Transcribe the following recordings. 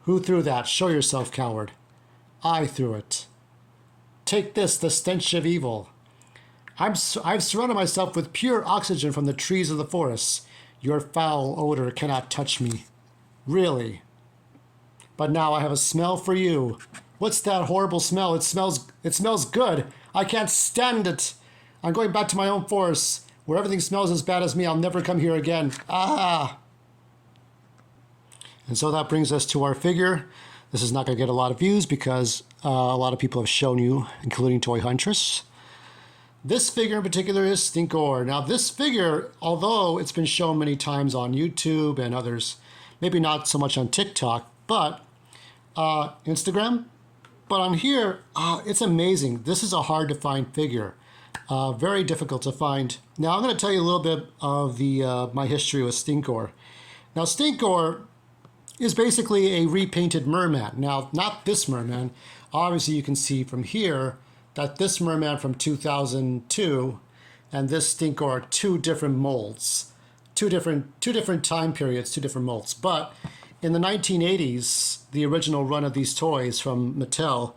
Who threw that? Show yourself, coward. I threw it. Take this, the stench of evil. I've surrounded myself with pure oxygen from the trees of the forests. Your foul odor cannot touch me. Really. But now I have a smell for you. What's that horrible smell? It smells good. I can't stand it. I'm going back to my own forest, where everything smells as bad as me. I'll never come here again. Ah! And so that brings us to our figure. This is not going to get a lot of views because a lot of people have shown you, including Toy Huntress. This figure in particular is Stinkor. Now this figure, although it's been shown many times on YouTube and others, maybe not so much on TikTok, but Instagram, but on here, it's amazing. This is a hard to find figure. Very difficult to find. Now I'm going to tell you a little bit of my history with Stinkor. Now Stinkor is basically a repainted merman. Now, not this merman. Obviously, you can see from here that this merman from 2002 and this Stinkor are two different molds, two different time periods, two different molds. But in the 1980s, the original run of these toys from Mattel,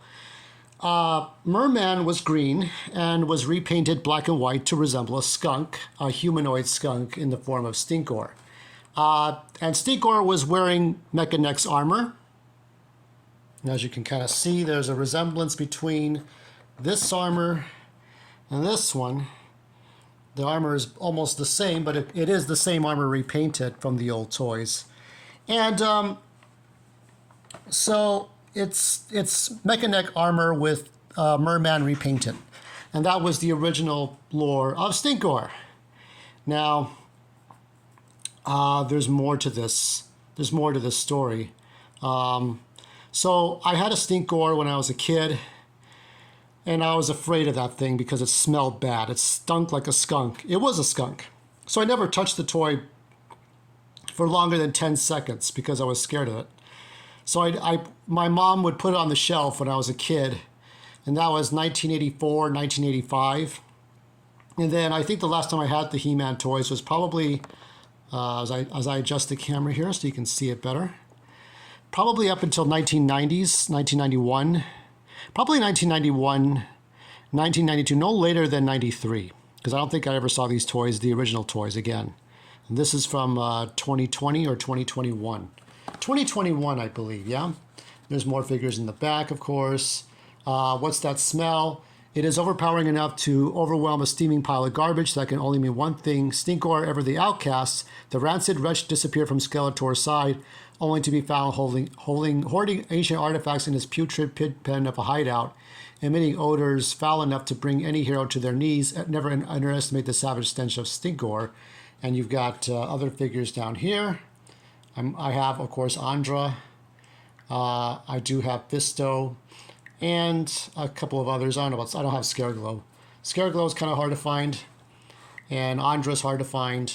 Merman was green and was repainted black and white to resemble a skunk, a humanoid skunk in the form of Stinkor. And Stinkor was wearing Mechanics armor. And as you can kind of see, there's a resemblance between this armor and this one. The armor is almost the same, but it is the same armor repainted from the old toys. And so it's Mechanic armor with Merman repainted. And that was the original lore of Stinkor. Now, there's more to this. There's more to this story. So I had a Stinkor when I was a kid, and I was afraid of that thing because it smelled bad. It stunk like a skunk. It was a skunk. So I never touched the toy for longer than 10 seconds because I was scared of it. So my mom would put it on the shelf when I was a kid, and that was 1984, 1985. And then I think the last time I had the He-Man toys was probably as I adjust the camera here so you can see it better. Probably up until 1990s, 1991. Probably 1991, 1992, no later than 93. Because I don't think I ever saw these toys, the original toys, again. And this is from 2020 or 2021. 2021, I believe, yeah? There's more figures in the back, of course. What's that smell? It is overpowering enough to overwhelm a steaming pile of garbage. That can only mean one thing. Stinkor, ever the outcast, the rancid wretch disappeared from Skeletor's side, only to be found hoarding ancient artifacts in his putrid pit pen of a hideout, emitting odors foul enough to bring any hero to their knees. Never underestimate the savage stench of Stinkor. And you've got other figures down here. I have, of course, Andra. I do have Fisto. And a couple of others. I don't have Scareglow. Scareglow is kind of hard to find. And Andra's hard to find.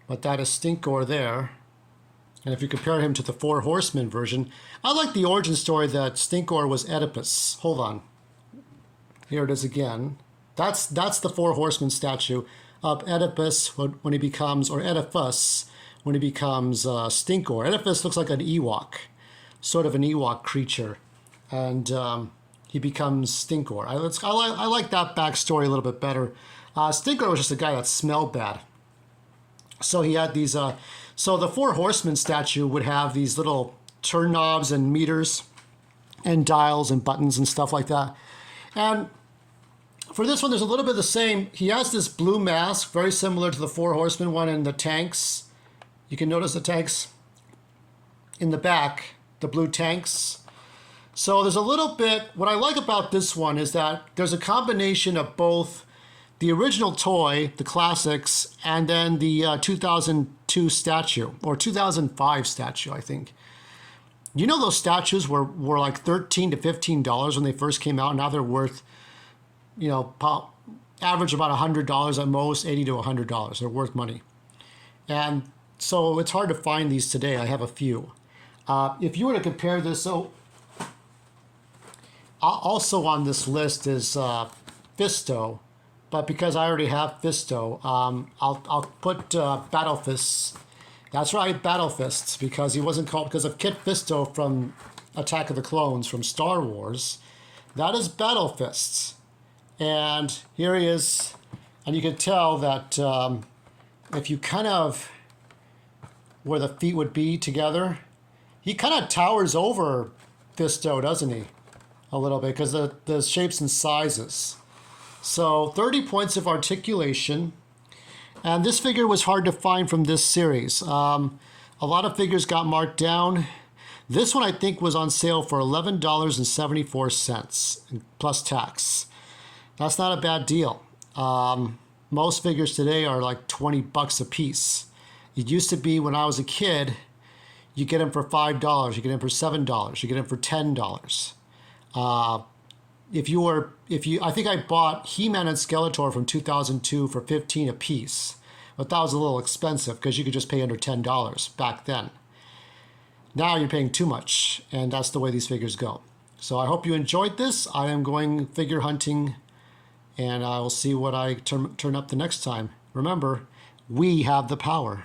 But that is Stinkor there. And if you compare him to the Four Horsemen version, I like the origin story that Stinkor was Oedipus. Hold on. Here it is again. That's the Four Horsemen statue of Oedipus when he becomes, or Oedipus when he becomes Stinkor. Oedipus looks like an Ewok, sort of an Ewok creature. And he becomes Stinkor. I like that backstory a little bit better. Stinkor was just a guy that smelled bad. So he had these, so the Four Horsemen statue would have these little turn knobs and meters and dials and buttons and stuff like that. And for this one, there's a little bit of the same. He has this blue mask, very similar to the Four Horsemen one, and the tanks. You can notice the tanks in the back, the blue tanks. So there's a little bit, what I like about this one is that there's a combination of both the original toy, the classics, and then the 2002 statue, or 2005 statue, I think. You know those statues were like $13 to $15 when they first came out. Now they're worth, you know, average about $100 at most, $80 to $100. They're worth money. And so it's hard to find these today. I have a few. If you were to compare this, so also on this list is Fisto, but because I already have Fisto, I'll put Battle Fists That's right, Battle Fists, because he wasn't called because of Kit Fisto from Attack of the Clones from Star Wars. That is Battle Fists. And here he is. And you can tell that if you kind of, where the feet would be together, he kind of towers over Fisto, doesn't he? A little bit, because the shapes and sizes. So 30 points of articulation. And this figure was hard to find from this series. A lot of figures got marked down. This one I think was on sale for $11.74 plus tax. That's not a bad deal. Most figures today are like 20 bucks a piece. It used to be when I was a kid, you get them for $5, you get them for $7, you get them for $10. I think I bought He-Man and Skeletor from 2002 for $15 a piece, but that was a little expensive because you could just pay under $10 back then. Now you're paying too much, and that's the way these figures go. So I hope you enjoyed this. I am going figure hunting, and I will see what I turn up the next time. Remember, we have the power.